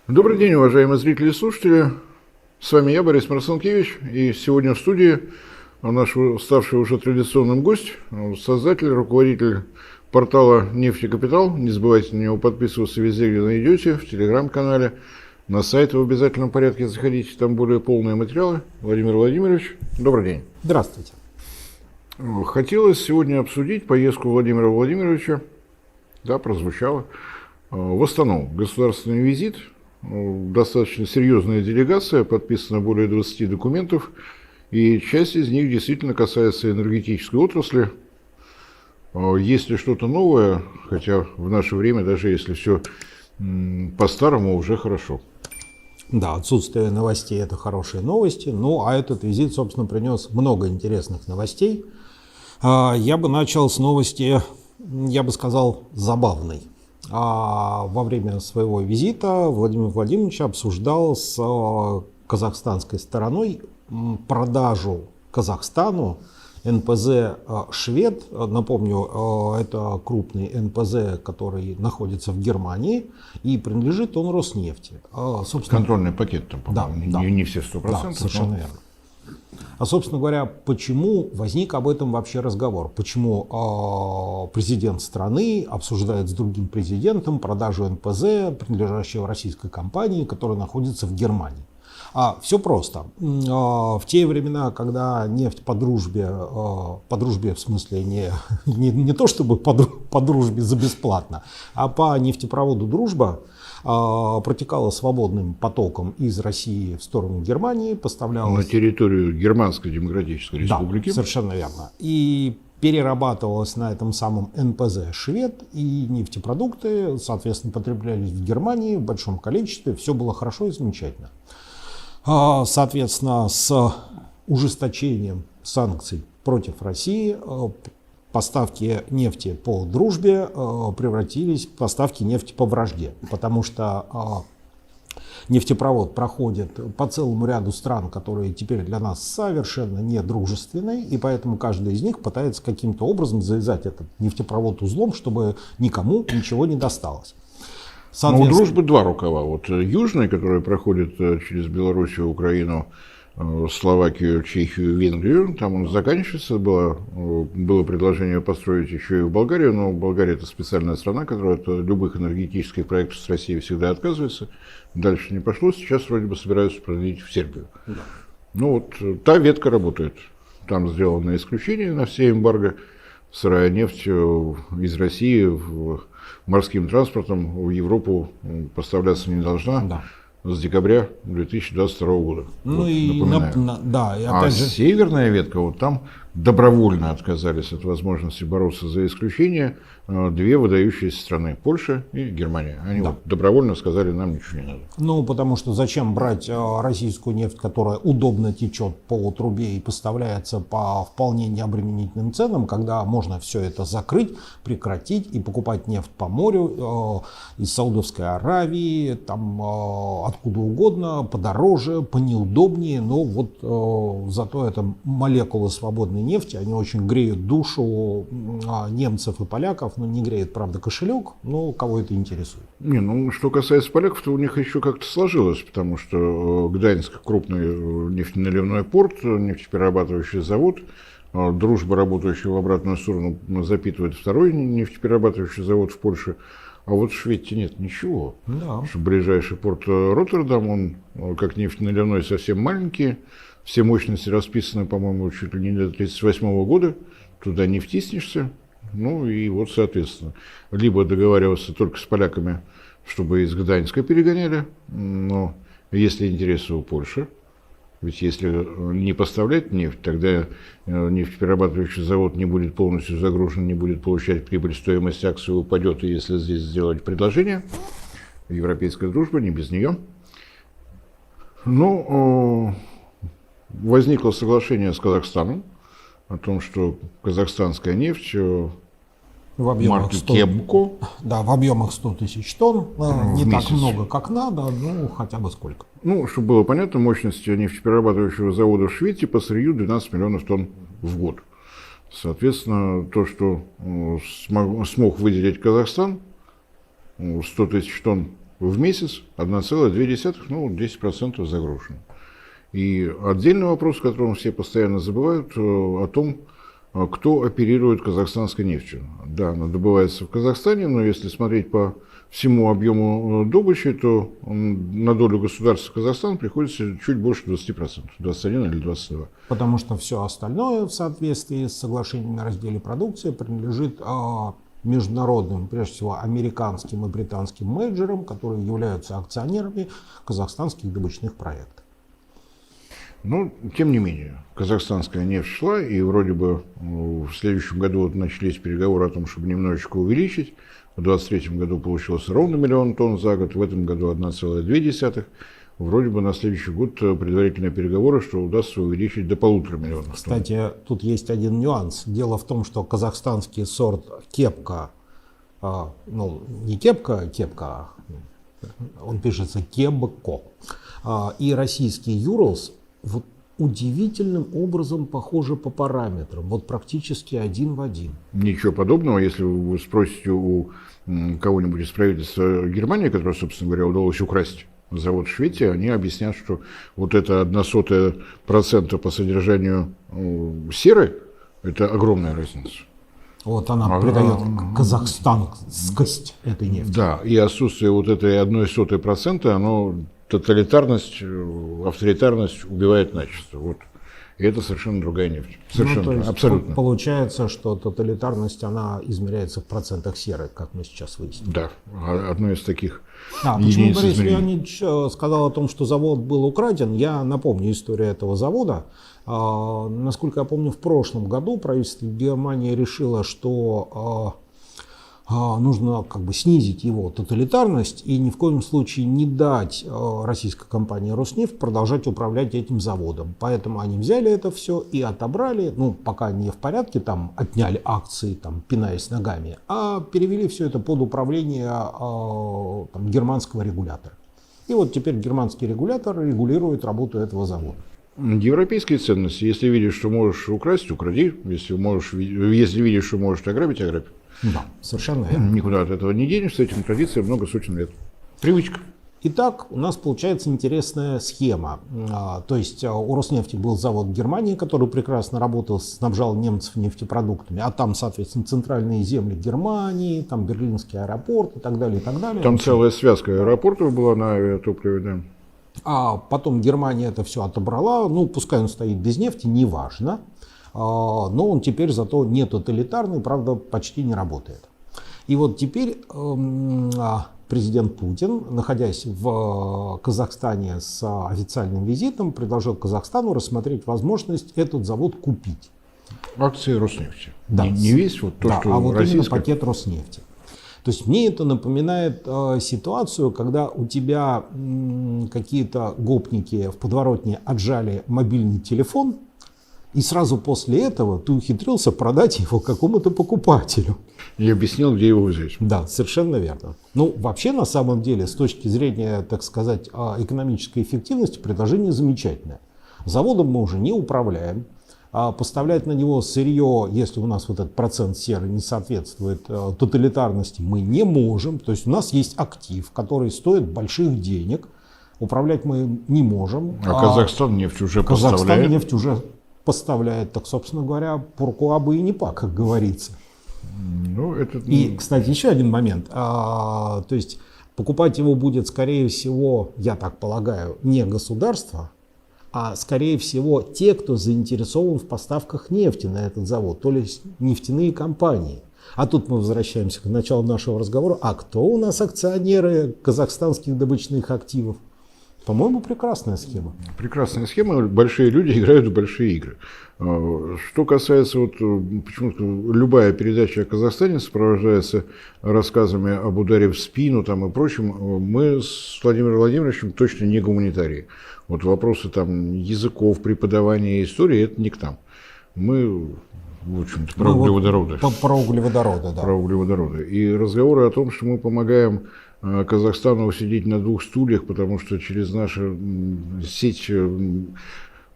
Добрый день, уважаемые зрители и слушатели. С вами я, Борис Марцинкевич, и сегодня в студии наш ставший уже традиционным гость, создатель, руководитель портала «Нефтекапитал». Не забывайте на него подписываться везде, где найдете, в телеграм-канале, на сайт в обязательном порядке заходите, там более полные материалы. Владимир Владимирович, добрый день. Здравствуйте. Хотелось сегодня обсудить поездку Владимира Владимировича, да, прозвучало, в Астану. Государственный визит. Достаточно серьезная делегация, подписано более 20 документов, и часть из них действительно касается энергетической отрасли. Есть ли что-то новое, хотя в наше время, даже если все по-старому, уже хорошо. Да, отсутствие новостей – это хорошие новости. Ну, а этот визит, собственно, принес много интересных новостей. Я бы начал с новости, я бы сказал, забавной. Во время своего визита Владимир Владимирович обсуждал с казахстанской стороной продажу Казахстану НПЗ «Швед». Напомню, это крупный НПЗ, который находится в Германии, и принадлежит он Роснефти. Собственно, контрольный пакет там, по-моему, да, не все 100%. Да, совершенно верно. Собственно говоря, почему возник об этом вообще разговор? Почему президент страны обсуждает с другим президентом продажу НПЗ, принадлежащего российской компании, которая находится в Германии? Все просто. В те времена, когда нефть по дружбе в смысле не то чтобы по дружбе за бесплатно, а по нефтепроводу «Дружба» протекала свободным потоком из России в сторону Германии, поставлялась... На территорию Германской Демократической Республики. Да, совершенно верно. И перерабатывалась на этом самом НПЗ «Швед», и нефтепродукты, соответственно, потреблялись в Германии в большом количестве. Все было хорошо и замечательно. Соответственно, с ужесточением санкций против России поставки нефти по дружбе превратились в поставки нефти по вражде, потому что нефтепровод проходит по целому ряду стран, которые теперь для нас совершенно не дружественные, и поэтому каждый из них пытается каким-то образом завязать этот нефтепровод узлом, чтобы никому ничего не досталось. Но у «Дружбы» два рукава. Вот южный, который проходит через Белоруссию, Украину, Словакию, Чехию, Венгрию, там он заканчивается. Было предложение построить еще и в Болгарию, но Болгария — это специальная страна, которая от любых энергетических проектов с Россией всегда отказывается. Дальше не пошло, сейчас вроде бы собираются продлить в Сербию. Да. Ну вот та ветка работает. Там сделано исключение на все эмбарго. Сырая нефть из России морским транспортом в Европу поставляться не должна. Да. С декабря 2022 года. Ну вот, и да, и опять же... северная ветка, вот там добровольно отказались от возможности бороться за исключение две выдающиеся страны, Польша и Германия. Они вот добровольно сказали, нам ничего не надо. Ну, потому что зачем брать российскую нефть, которая удобно течет по трубе и поставляется по вполне необременительным ценам, когда можно все это закрыть, прекратить и покупать нефть по морю из Саудовской Аравии, там откуда угодно, подороже, понеудобнее, но вот зато это молекулы свободной нефти, они очень греют душу немцев и поляков, но не греет, правда, кошелек, но кого это интересует. Не, ну, что касается поляков, то у них еще как-то сложилось, потому что Гданьск — крупный нефтеналивной порт, нефтеперерабатывающий завод, «Дружба», работающая в обратную сторону, запитывает второй нефтеперерабатывающий завод в Польше. А вот в Швеции нет ничего. Да. Ближайший порт Роттердам, он как нефтеналивной совсем маленький. Все мощности расписаны, по-моему, чуть ли не до 1938 года. Туда не втиснешься. Ну и вот, соответственно, либо договариваться только с поляками, чтобы из Гданьска перегоняли. Но если интересы у Польши, ведь если не поставлять нефть, тогда нефтеперерабатывающий завод не будет полностью загружен, не будет получать прибыль, стоимость акций упадет. И если здесь сделать предложение, европейская дружба, не без нее. Ну, возникло соглашение с Казахстаном о том, что казахстанская нефть в объемах марки Кебко. Да, в объемах 100 тысяч тонн. Не так много, как надо, но хотя бы сколько. Ну, чтобы было понятно, мощность нефтеперерабатывающего завода в Швеции по сырью 12 миллионов тонн в год. Соответственно, то, что смог выделить Казахстан, 100 тысяч тонн в месяц 1,2, ну, 10% загружено. И отдельный вопрос, о котором все постоянно забывают, о том, кто оперирует казахстанской нефтью. Да, она добывается в Казахстане, но если смотреть по всему объему добычи, то на долю государства Казахстана приходится чуть больше 20%, 21 или 22. Потому что все остальное в соответствии с соглашением о разделе продукции принадлежит международным, прежде всего американским и британским мейджорам, которые являются акционерами казахстанских добычных проектов. Но, тем не менее, казахстанская нефть шла, и вроде бы в следующем году вот начались переговоры о том, чтобы немножечко увеличить. В 2023 году получилось ровно 1 миллион тонн за год, в этом году 1,2. Вроде бы на следующий год предварительные переговоры, что удастся увеличить до 1,5 миллиона тонн. Кстати, тут есть один нюанс. Дело в том, что казахстанский сорт кепка, ну не кепка, а кепка, он пишется кебко, и российский Юралс вот удивительным образом похожи по параметрам, вот практически один в один. Ничего подобного, если вы спросите у кого-нибудь из правительства Германии, которое, собственно говоря, удалось украсть завод в Швеции, они объяснят, что вот это 0,01% по содержанию серы, это огромная разница. Вот она придает казахстанскость этой нефти. Да, и отсутствие вот этой 0,01%, оно тоталитарность, авторитарность убивает начисто. Вот. И это совершенно другая нефть. Совершенно, то есть абсолютно. Получается, что тоталитарность, она измеряется в процентах серы, как мы сейчас выяснили. Да, одно из таких Почему единиц Борис измерений. Леонидович сказал о том, что завод был украден? Я напомню историю этого завода. Насколько я помню, в прошлом году правительство Германии решило, что нужно как бы снизить его тоталитарность и ни в коем случае не дать российской компании «Роснефть» продолжать управлять этим заводом. Поэтому они взяли это все и отобрали, ну, пока не в порядке, там, отняли акции, там, пинаясь ногами, а перевели все это под управление там, германского регулятора. И вот теперь германский регулятор регулирует работу этого завода. Европейские ценности. Если видишь, что можешь украсть, укради. Если видишь, что можешь ограбить, ограбь. Да, совершенно верно. Никуда от этого не денешься, этим традициям много сотен лет. Привычка. Итак, у нас получается интересная схема. То есть у Роснефти был завод в Германии, который прекрасно работал, снабжал немцев нефтепродуктами, а там, соответственно, центральные земли Германии, там Берлинский аэропорт и так далее, и так далее. Там целая связка аэропортов была на авиатопливе, да. А потом Германия это все отобрала, ну, пускай он стоит без нефти, неважно, но он теперь зато не тоталитарный, правда, почти не работает. И вот теперь президент Путин, находясь в Казахстане с официальным визитом, предложил Казахстану рассмотреть возможность этот завод купить. Акции Роснефти. Да. Не весь вот то, Да, что а вот именно российское. пакет Роснефти. То есть мне это напоминает ситуацию, когда у тебя какие-то гопники в подворотне отжали мобильный телефон, и сразу после этого ты ухитрился продать его какому-то покупателю. И объяснил, где его взять. Да, совершенно верно. Ну, вообще, на самом деле, с точки зрения, так сказать, экономической эффективности, предложение замечательное. Заводом мы уже не управляем. А поставлять на него сырье, если у нас вот этот процент серы не соответствует тоталитарности, мы не можем. То есть у нас есть актив, который стоит больших денег. Управлять мы не можем. А Казахстан нефть уже Казахстан поставляет. нефть уже поставляет. Так, собственно говоря, пуркуа бы и не па, как говорится. Ну, это... И, кстати, еще один момент. То есть покупать его будет, скорее всего, я так полагаю, не государство, а, скорее всего, те, кто заинтересован в поставках нефти на этот завод, то есть нефтяные компании. А тут мы возвращаемся к началу нашего разговора. А кто у нас акционеры казахстанских добычных активов? По-моему, прекрасная схема. Прекрасная схема. Большие люди играют в большие игры. Что касается, вот, почему-то любая передача о Казахстане сопровождается рассказами об ударе в спину там, и прочим. Мы с Владимиром Владимировичем точно не гуманитарии. Вот вопросы там, языков, преподавания истории, это не к нам. Мы, в общем-то, про углеводороды. Про углеводороды, да. Про углеводороды. И разговоры о том, что мы помогаем Казахстану сидеть на двух стульях, потому что через нашу сеть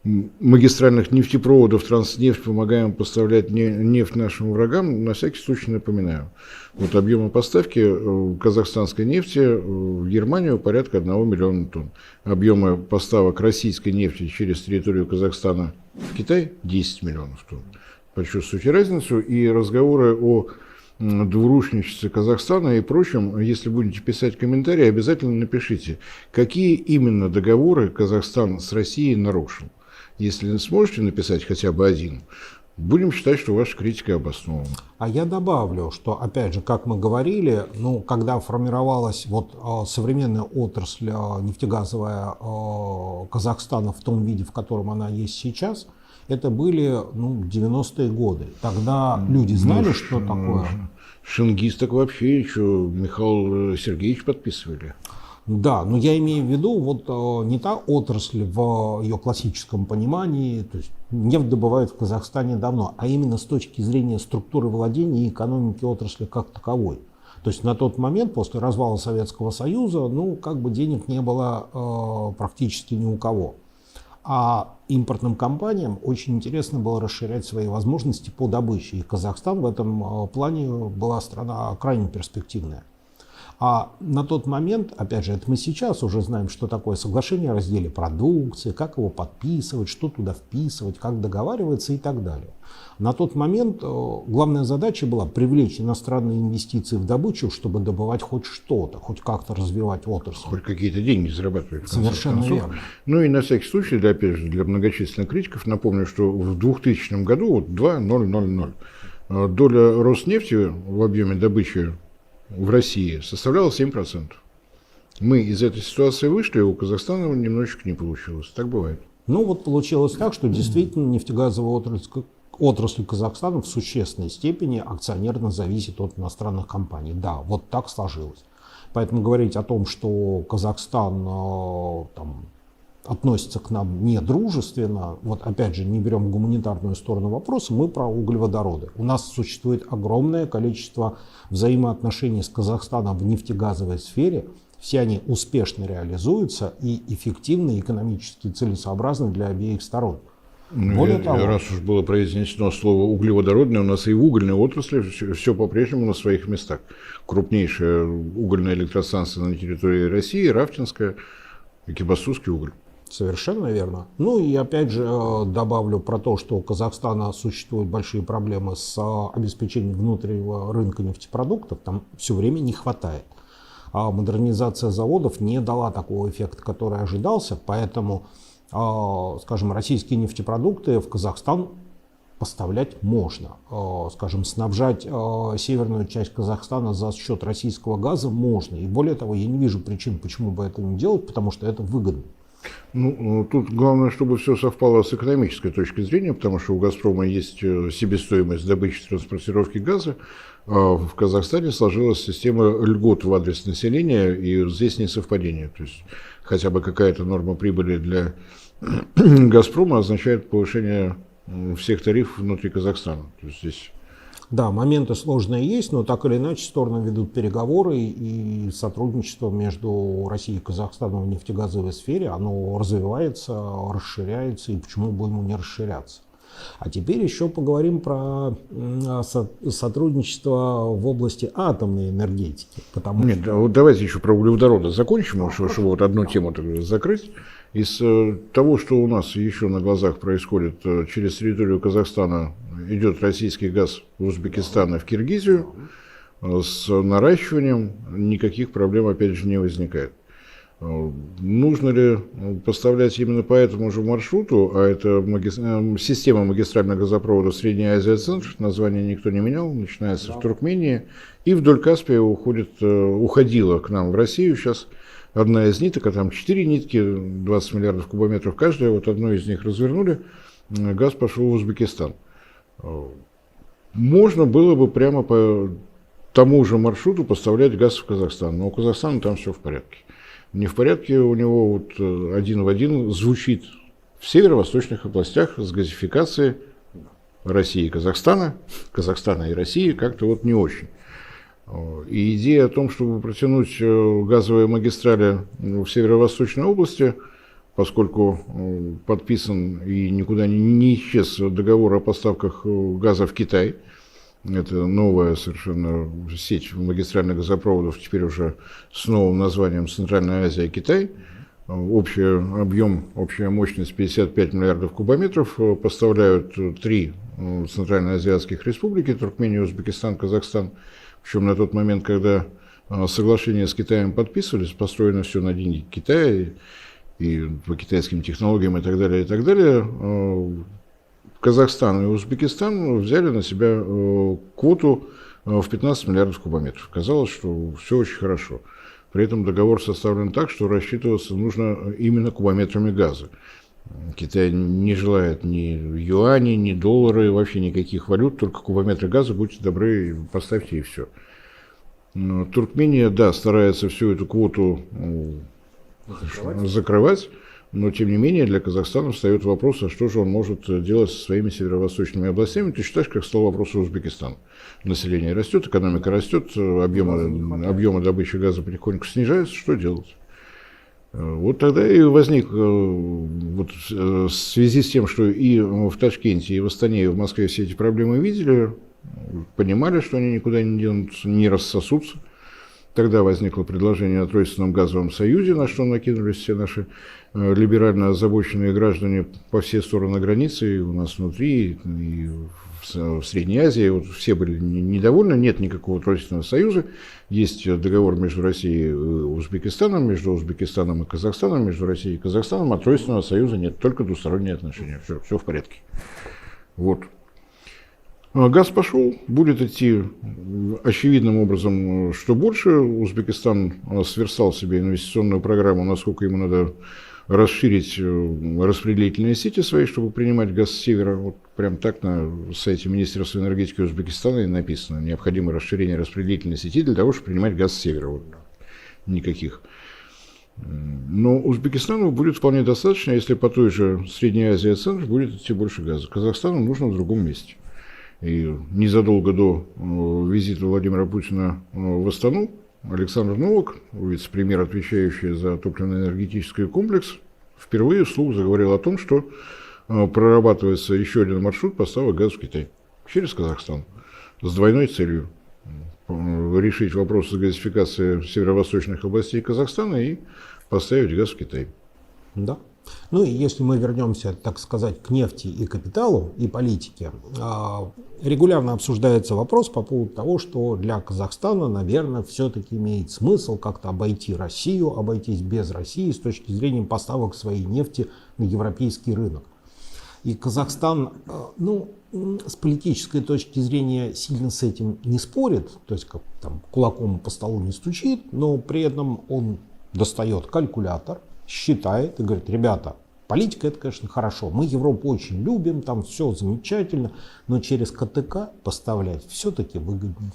магистральных нефтепроводов «Транснефть» помогаем поставлять нефть нашим врагам, на всякий случай напоминаю. Вот объемы поставки казахстанской нефти в Германию порядка 1 миллиона тонн. Объемы поставок российской нефти через территорию Казахстана в Китай 10 миллионов тонн. Почувствуйте разницу, и разговоры о двурушничестве Казахстана и прочем, если будете писать комментарии, обязательно напишите, какие именно договоры Казахстан с Россией нарушил. Если сможете написать хотя бы один, будем считать, что ваша критика обоснована. А я добавлю, что, опять же, как мы говорили, когда формировалась современная отрасль нефтегазовая Казахстана в том виде, в котором она есть сейчас, это были 90-е годы. Тогда люди знали, что такое. Шингиз так вообще еще Михаил Сергеевич подписывали. Да, но я имею в виду не та отрасль в ее классическом понимании, то есть нефть добывают в Казахстане давно, а именно с точки зрения структуры владения и экономики отрасли как таковой. То есть на тот момент, после развала Советского Союза, денег не было практически ни у кого. А импортным компаниям очень интересно было расширять свои возможности по добыче. И Казахстан в этом плане была страна крайне перспективная. А на тот момент, опять же, это мы сейчас уже знаем, что такое соглашение о разделе продукции, как его подписывать, что туда вписывать, как договариваться и так далее. На тот момент главная задача была привлечь иностранные инвестиции в добычу, чтобы добывать хоть что-то, хоть как-то развивать отрасль. Хоть какие-то деньги зарабатывать. Совершенно верно. Ну и на всякий случай, опять же, для многочисленных критиков, напомню, что в 2000 году, 2000, доля Роснефти в объеме добычи в России составляла 7%. Мы из этой ситуации вышли, у Казахстана немножечко не получилось. Так бывает. Получилось так, что действительно нефтегазовая отрасль Казахстана в существенной степени акционерно зависит от иностранных компаний. Да, вот так сложилось. Поэтому говорить о том, что Казахстан относится к нам недружественно, опять же, не берем гуманитарную сторону вопроса, мы про углеводороды. У нас существует огромное количество взаимоотношений с Казахстаном в нефтегазовой сфере. Все они успешно реализуются и эффективны, и экономически целесообразны для обеих сторон. Более того, раз уж было произнесено слово углеводородное, у нас и в угольной отрасли все по-прежнему на своих местах. Крупнейшая угольная электростанция на территории России, Рафтинская, Экибастузский уголь. Совершенно верно. И опять же добавлю про то, что у Казахстана существуют большие проблемы с обеспечением внутреннего рынка нефтепродуктов, там все время не хватает. А модернизация заводов не дала такого эффекта, который ожидался, поэтому, скажем, российские нефтепродукты в Казахстан поставлять можно. Скажем, снабжать северную часть Казахстана за счет российского газа можно. И более того, я не вижу причин, почему бы это не делать, потому что это выгодно. Тут главное, чтобы все совпало с экономической точки зрения, потому что у «Газпрома» есть себестоимость добычи и транспортировки газа. В Казахстане сложилась система льгот в адрес населения, и здесь несовпадение. То есть хотя бы какая-то норма прибыли для «Газпрома» означает повышение всех тарифов внутри Казахстана. То есть здесь... Да, моменты сложные есть, но так или иначе стороны ведут переговоры, и сотрудничество между Россией и Казахстаном в нефтегазовой сфере, оно развивается, расширяется, и почему бы ему не расширяться. А теперь еще поговорим про сотрудничество в области атомной энергетики. Нет, давайте еще про углеводороды закончим, чтобы одну тему закрыть. Из того, что у нас еще на глазах происходит, через территорию Казахстана идет российский газ в Узбекистан и в Киргизию, с наращиванием никаких проблем, опять же, не возникает. Нужно ли поставлять именно по этому же маршруту, а это система магистральных газопроводов Средняя Азия-Центр, название никто не менял, начинается в Туркмении, и вдоль Каспия уходила к нам в Россию сейчас одна из ниток, а там 4 нитки, 20 миллиардов кубометров каждая, одну из них развернули, газ пошел в Узбекистан. Можно было бы прямо по тому же маршруту поставлять газ в Казахстан, но у Казахстана там все в порядке. Не в порядке у него один в один звучит в северо-восточных областях с газификацией России и Казахстана, Казахстана и России как-то не очень. И идея о том, чтобы протянуть газовые магистрали в северо-восточной области, поскольку подписан и никуда не исчез договор о поставках газа в Китай. Это новая совершенно сеть магистральных газопроводов, теперь уже с новым названием Центральная Азия и Китай. Общий объем, общая мощность 55 миллиардов кубометров. Поставляют 3 центральноазиатских республики: Туркмения, Узбекистан, Казахстан. Причем на тот момент, когда соглашения с Китаем подписывались, построено все на деньги Китая и по китайским технологиям и так далее, и так далее. Казахстан и Узбекистан взяли на себя квоту в 15 миллиардов кубометров. Казалось, что все очень хорошо. При этом договор составлен так, что рассчитываться нужно именно кубометрами газа. Китай не желает ни юаней, ни доллары, вообще никаких валют, только кубометры газа, будьте добры, поставьте и все. Туркмения, да, старается всю эту квоту закрывать, но тем не менее для Казахстана встает вопрос, а что же он может делать со своими северо-восточными областями. Ты считаешь, как стал вопрос Узбекистана? Население растет, экономика растет, объемы добычи газа потихоньку снижаются, что делать? Вот тогда и возник, вот, в связи с тем, что и в Ташкенте, и в Астане, и в Москве все эти проблемы видели, понимали, что они никуда не денутся, не рассосутся. Тогда возникло предложение о Тройственном газовом союзе, на что накинулись все наши либерально озабоченные граждане по все стороны границы, и у нас внутри, и в Средней Азии. Вот все были недовольны, нет никакого Тройственного союза. Есть договор между Россией и Узбекистаном, между Узбекистаном и Казахстаном, между Россией и Казахстаном, а Тройственного союза нет, только двусторонние отношения. Все в порядке. Вот. Газ пошел, будет идти очевидным образом, что больше. Узбекистан сверстал себе инвестиционную программу, насколько ему надо расширить распределительные сети свои, чтобы принимать газ с севера. Вот прям так на сайте Министерства энергетики Узбекистана и написано: необходимо расширение распределительной сети для того, чтобы принимать газ с севера. Вот. Никаких. Но Узбекистану будет вполне достаточно, если по той же Средней Азии центр будет идти больше газа. Казахстану нужно в другом месте. И незадолго до визита Владимира Путина в Астану Александр Новак, вице-премьер, отвечающий за топливно-энергетический комплекс, впервые вслух заговорил о том, что прорабатывается еще один маршрут поставок газа в Китай через Казахстан с двойной целью: решить вопрос газификации северо-восточных областей Казахстана и поставить газ в Китай. Да. Ну и если мы вернемся, так сказать, к нефти и капиталу и политике, регулярно обсуждается вопрос по поводу того, что для Казахстана, наверное, все-таки имеет смысл как-то обойти Россию, обойтись без России с точки зрения поставок своей нефти на европейский рынок. И Казахстан, ну, с политической точки зрения сильно с этим не спорит, то есть как там кулаком по столу не стучит, но при этом он достает калькулятор, считает и говорит: ребята, политика — это, конечно, хорошо, мы Европу очень любим, там все замечательно, но через КТК поставлять все-таки выгоднее.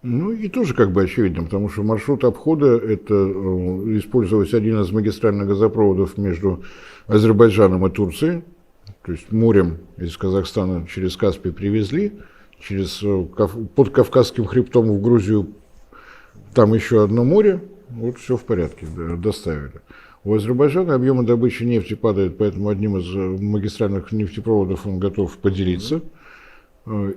Ну и тоже как бы очевидно, потому что маршрут обхода — это использовать один из магистральных газопроводов между Азербайджаном и Турцией, то есть морем из Казахстана через Каспий привезли, под Кавказским хребтом в Грузию, там еще одно море, вот все в порядке, доставили. У Азербайджана объемы добычи нефти падают, поэтому одним из магистральных нефтепроводов он готов поделиться.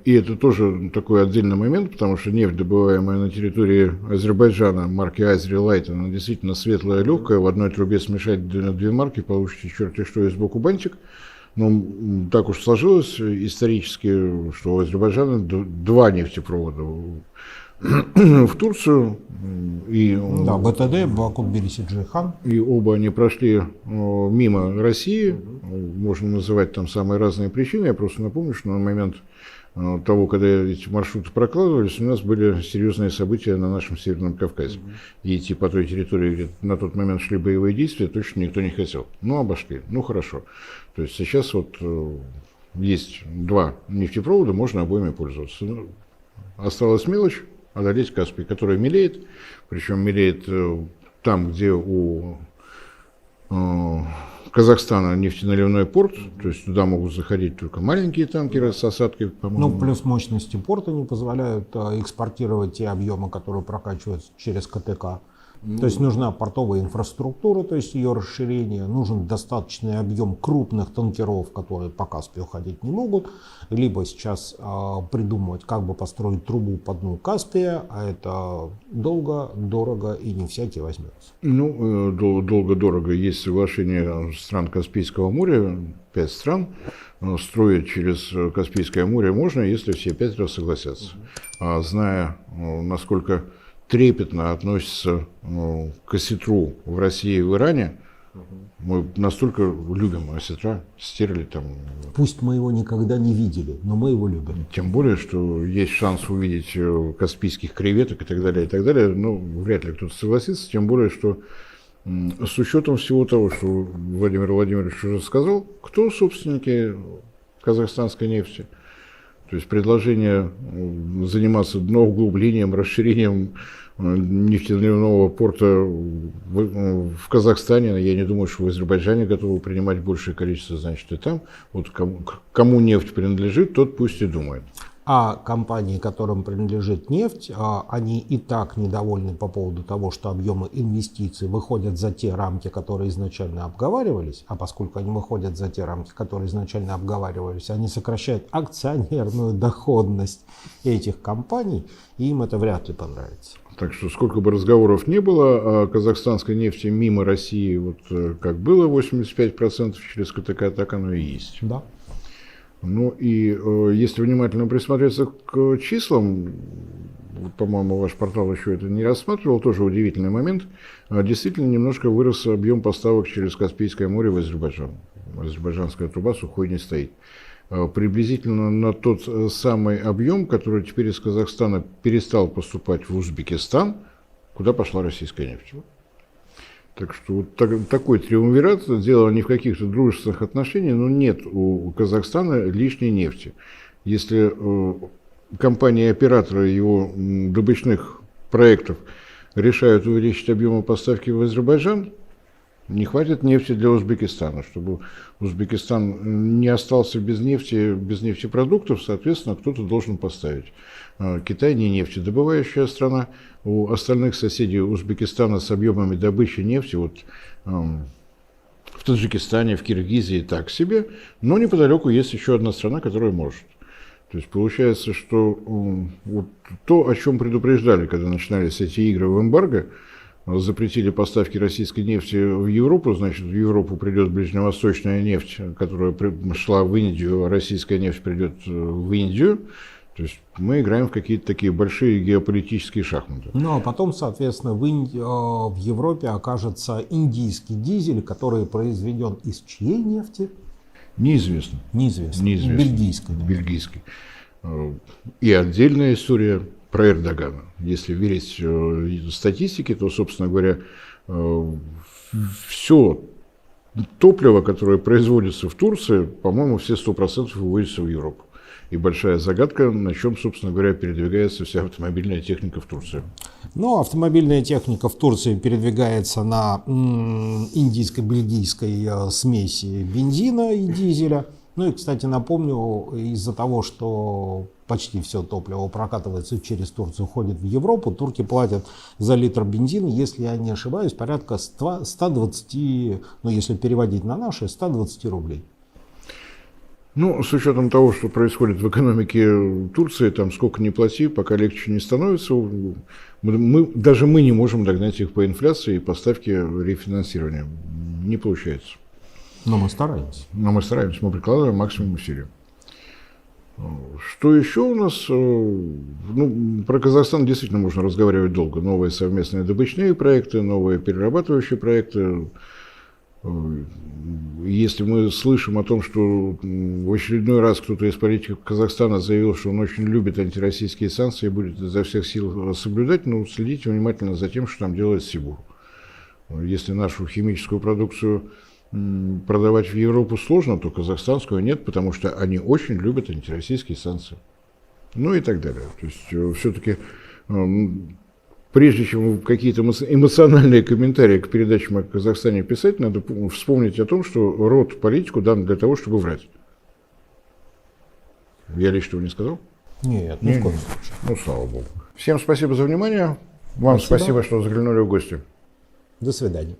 И это тоже такой отдельный момент, потому что нефть, добываемая на территории Азербайджана марки Азери Лайт, она действительно светлая, легкая. В одной трубе смешать две марки, получите черти что и сбоку бантик. Но так уж сложилось исторически, что у Азербайджана два нефтепровода в Турцию. И, да, БТД, Баку-Тбилиси-Джейхан. И оба они прошли мимо России. Можно называть там самые разные причины. Я просто напомню, что на момент того, когда эти маршруты прокладывались, у нас были серьезные события на нашем Северном Кавказе. И идти по той территории, где на тот момент шли боевые действия, точно никто не хотел. Ну, обошли. Ну, хорошо. То есть сейчас вот есть два нефтепровода, можно обоими пользоваться. Осталась мелочь — одолеть Каспий, который мелеет, причем мелеет там, где у Казахстана нефтеналивной порт, то есть туда могут заходить только маленькие танкеры с осадкой, по-моему. Ну, плюс мощности порта не позволяют экспортировать те объемы, которые прокачиваются через КТК. То есть нужна портовая инфраструктура, то есть ее расширение, нужен достаточный объем крупных танкеров, которые по Каспию ходить не могут, либо сейчас придумывать, как бы построить трубу по дну Каспия, а это долго, дорого и не всякий возьмется. Ну, долго-дорого. Есть соглашение стран Каспийского моря, 5 стран. Строить через Каспийское море можно, если все 5 раз согласятся. А зная, насколько трепетно относятся к осетру в России и в Иране, мы настолько любим осетра, стерли там. Пусть мы его никогда не видели, но мы его любим. Тем более, что есть шанс увидеть каспийских креветок и так далее, и так далее. Ну, вряд ли кто-то согласится, тем более, что с учетом всего того, что Владимир Владимирович уже сказал, кто собственники казахстанской нефти? То есть предложение заниматься дноуглублением, расширением нефтяного порта в Казахстане, я не думаю, что в Азербайджане готовы принимать большее количество, значит, и там. Вот кому нефть принадлежит, тот пусть и думает. А компании, которым принадлежит нефть, они и так недовольны по поводу того, что объемы инвестиций выходят за те рамки, которые изначально обговаривались, а поскольку они выходят за те рамки, которые изначально обговаривались, они сокращают акционерную доходность этих компаний, и им это вряд ли понравится. Так что сколько бы разговоров не было о казахстанской нефти мимо России, вот как было 85% через КТК, так оно и есть. Да. Ну и если внимательно присмотреться к числам, по-моему, ваш портал еще это не рассматривал, тоже удивительный момент, действительно немножко вырос объем поставок через Каспийское море в Азербайджан. Азербайджанская труба сухой не стоит. Приблизительно на тот самый объем, который теперь из Казахстана перестал поступать в Узбекистан, куда пошла российская нефть. Так что вот такой триумвират, дело не в каких-то дружественных отношениях, но нет у Казахстана лишней нефти. Если компании-операторы его добычных проектов решают увеличить объемы поставки в Азербайджан, не хватит нефти для Узбекистана. Чтобы Узбекистан не остался без нефти, без нефтепродуктов, соответственно, кто-то должен поставить. Китай не нефтедобывающая страна. У остальных соседей Узбекистана с объемами добычи нефти, вот в Таджикистане, в Киргизии так себе, но неподалеку есть еще одна страна, которая может. То есть получается, что вот то, о чем предупреждали, когда начинались эти игры в эмбарго, запретили поставки российской нефти в Европу, значит, в Европу придет ближневосточная нефть, которая шла в Индию, а российская нефть придет в Индию. То есть мы играем в какие-то такие большие геополитические шахматы. Ну а потом, соответственно, в Европе окажется индийский дизель, который произведен из чьей нефти? Неизвестно. Неизвестно. Неизвестно. Бельгийской. И отдельная история про Эрдогана. Если верить статистике, то, собственно говоря, все топливо, которое производится в Турции, по-моему, все 100% вывозится в Европу. И большая загадка, на чем, собственно говоря, передвигается вся автомобильная техника в Турции. Ну, автомобильная техника в Турции передвигается на индийско-бельгийской смеси бензина и дизеля. Ну и, кстати, напомню, из-за того, что почти все топливо прокатывается через Турцию, уходит в Европу, турки платят за литр бензина, если я не ошибаюсь, порядка 120, ну если переводить на наши, 120 рублей. Ну, с учетом того, что происходит в экономике Турции, там сколько ни плати, пока легче не становится, даже мы не можем догнать их по инфляции и по ставке рефинансирования. Не получается. Но мы стараемся. Мы прикладываем максимум усилий. Что еще у нас? Ну, про Казахстан действительно можно разговаривать долго. Новые совместные добычные проекты, новые перерабатывающие проекты. Если мы слышим о том, что в очередной раз кто-то из политиков Казахстана заявил, что он очень любит антироссийские санкции и будет изо всех сил соблюдать, ну, следите внимательно за тем, что там делает Сибур. Если нашу химическую продукцию продавать в Европу сложно, то казахстанскую нет, потому что они очень любят антироссийские санкции. Ну и так далее. То есть все-таки прежде чем какие-то эмоциональные комментарии к передачам о Казахстане писать, надо вспомнить о том, что род политику дан для того, чтобы врать. Я лишнего не сказал? Нет, ни в коем случае. Ну, слава богу. Всем спасибо за внимание. Вам спасибо, что заглянули в гости. До свидания.